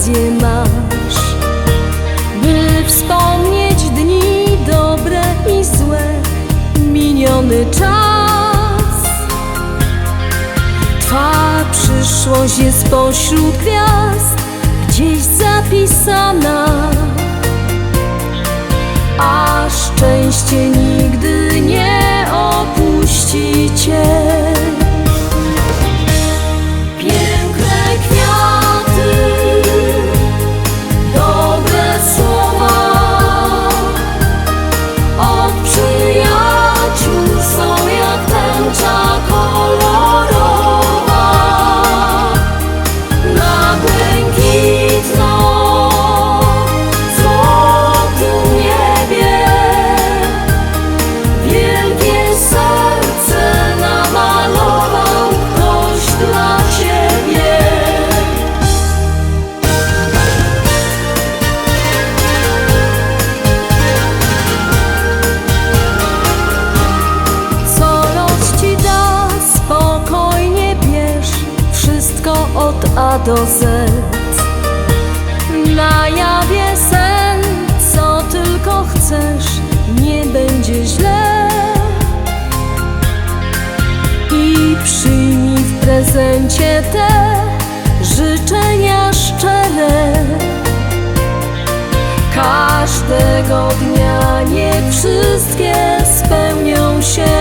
okazję masz, by wspomnieć dni dobre i złe, miniony czas. Twa przyszłość jest pośród gwiazd gdzieś zapisana, a szczęście nigdy nie opuści cię. Piękne kwiaty, dobre słowa od przyjaciół są jak tęcza kolorowa na błękitno złotym niebie. Wielkie serce namalował ktoś dla ciebie. Co los ci da, spokojnie bierz, wszystko od A do Z. Na jawie sen, co tylko chcesz, nie będzie źle. I przyjmij w prezencie te życzenia szczere. Każdego dnia nie wszystkie spełnią się,